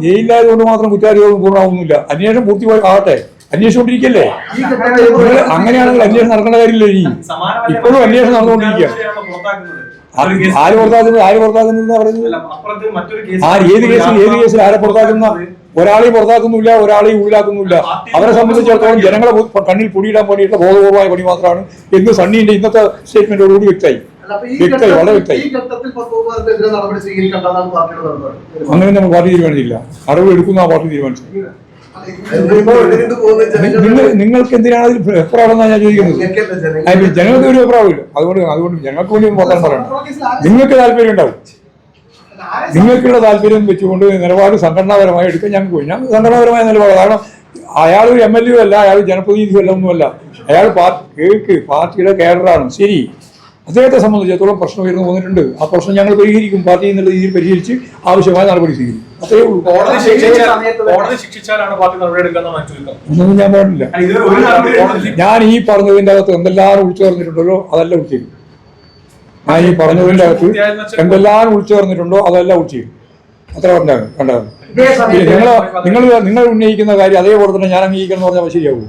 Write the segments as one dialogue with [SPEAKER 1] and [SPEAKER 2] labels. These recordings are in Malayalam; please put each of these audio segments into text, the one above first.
[SPEAKER 1] ജയിലിലായതുകൊണ്ട് മാത്രം കുറ്റാരോപണം പൂർണ്ണമാവുന്നില്ല. അന്വേഷണം പൂർത്തിയായി ആകട്ടെ, അന്വേഷിച്ചുകൊണ്ടിരിക്കല്ലേ. അങ്ങനെയാണെങ്കിൽ അന്വേഷണം നടക്കേണ്ട കാര്യമില്ല. ഇനി ഇപ്പോഴും അന്വേഷണം നടന്നുകൊണ്ടിരിക്കുക. ആര് പുറത്താക്കുന്നത് പറയുന്നത്? ഏത് കേസിൽ ആരെ പുറത്താക്കുന്ന? ഒരാളെയും പുറത്താക്കുന്നില്ല, ഒരാളെയും ഉള്ളിലാക്കുന്നില്ല. അവരെ സംബന്ധിച്ചിടത്തോളം ജനങ്ങളെ കണ്ണിൽ പൊടിയിടാൻ വേണ്ടിയിട്ടുള്ള ബോധപൂർവമായ പണി മാത്രമാണ് എന്ന് സണ്ണിന്റെ ഇന്നത്തെ സ്റ്റേറ്റ്മെന്റോടുകൂടി വ്യക്തമായി, വളരെ വ്യക്തമായി. അങ്ങനെ നമ്മൾ പാർട്ടി തീരുമാനിച്ചില്ല. നടപടി എടുക്കുന്ന ആ പാർട്ടി തീരുമാനിച്ചത്. നിങ്ങൾക്ക് എന്തിനാണ് അതിൽ അഭിപ്രായമെന്നാണ് ഞാൻ ചോദിക്കുന്നത്. ജനങ്ങൾക്ക് ഒരു അഭിപ്രായമില്ല. അതുകൊണ്ട് ഞങ്ങൾക്ക് വേണ്ടി പുറത്താൻ പറയണം. നിങ്ങൾക്ക് താല്പര്യം ഉണ്ടാവും. നിങ്ങൾക്കുള്ള താല്പര്യം വെച്ചുകൊണ്ട് നിലപാട് സംഘടനാപരമായി എടുക്കാൻ ഞങ്ങൾക്ക് പോയി. ഞങ്ങൾ സംഘടനാപരമായ നിലപാട്. കാരണം അയാൾ ഒരു MLA അല്ല, അയാൾ ജനപ്രതിനിധി അല്ല, ഒന്നുമല്ല. അയാൾ പാർട്ടിയുടെ കേഡറാണ്. ശരി, അദ്ദേഹത്തെ സംബന്ധിച്ചിടത്തോളം പ്രശ്നം ഉയർന്നു വന്നിട്ടുണ്ട്. ആ പ്രശ്നം ഞങ്ങൾ പരിഹരിക്കും. പാർട്ടി എന്നുള്ള രീതിയിൽ പരിഹരിച്ച് ആവശ്യമായ നടപടി സ്വീകരിക്കും. അത്രയേ ഉള്ളൂ. ഒന്നും ഞാൻ പറഞ്ഞില്ല. ഞാൻ ഈ പറഞ്ഞതിൻ്റെ അകത്ത് എന്തെല്ലാം ഉൾച്ചേർന്നിട്ടുണ്ടല്ലോ അതെല്ലാം ഉൾച്ചേരും. ഞാൻ ഈ പറഞ്ഞതിൻ്റെ അകത്ത് എന്തെല്ലാം ഉൾച്ചേർന്നിട്ടുണ്ടോ അതെല്ലാം ഉൾച്ചേരും. അത്ര കണ്ടാകും. നിങ്ങൾ ഉന്നയിക്കുന്ന കാര്യം അതേപോലെ തന്നെ ഞാൻ അംഗീകരിക്കണം എന്ന് പറഞ്ഞാൽ ശരിയാവും.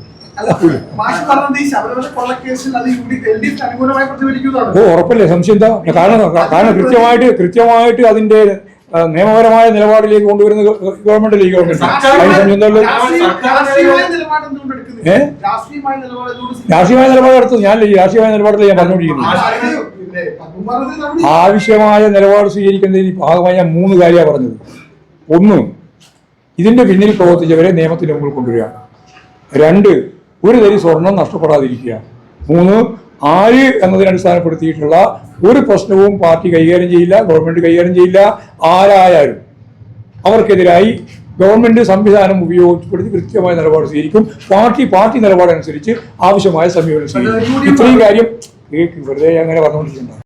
[SPEAKER 1] ഉറപ്പല്ലേ? സംശയം എന്താ? കാരണം കൃത്യമായിട്ട് അതിന്റെ നിയമപരമായ നിലപാടിലേക്ക് കൊണ്ടുവരുന്ന ഗവൺമെന്റിലേക്ക് രാഷ്ട്രീയമായ നിലപാട് എടുത്തു. ഞാനല്ലേ രാഷ്ട്രീയമായ നിലപാടിൽ ഞാൻ പറഞ്ഞുകൊണ്ടിരിക്കുന്നു. ആവശ്യമായ നിലപാട് സ്വീകരിക്കുന്നതിന് ഭാഗമായി ഞാൻ 3 കാര്യമാണ് പറഞ്ഞത്. 1, ഇതിന്റെ പിന്നിൽ പ്രവർത്തിച്ചവരെ നിയമത്തിന് മുമ്പിൽ കൊണ്ടുവരിക. 2, ഒരു തരി സ്വർണം നഷ്ടപ്പെടാതിരിക്കുക. 3, ആര് എന്നതിനെ അടിസ്ഥാനപ്പെടുത്തിയിട്ടുള്ള ഒരു പ്രശ്നവും പാർട്ടി കൈകാര്യം ചെയ്യില്ല, ഗവൺമെന്റ് കൈകാര്യം ചെയ്യില്ല. ആരായാലും അവർക്കെതിരായി ഗവൺമെന്റ് സംവിധാനം ഉപയോഗപ്പെടുത്തി കൃത്യമായ നിലപാട് സ്വീകരിക്കും. പാർട്ടി നിലപാടനുസരിച്ച് ആവശ്യമായ സമീപനം സ്വീകരിക്കും. ഇത്രയും കാര്യം വെറുതെ അങ്ങനെ പറഞ്ഞുകൊണ്ടിരിക്കുന്നത്.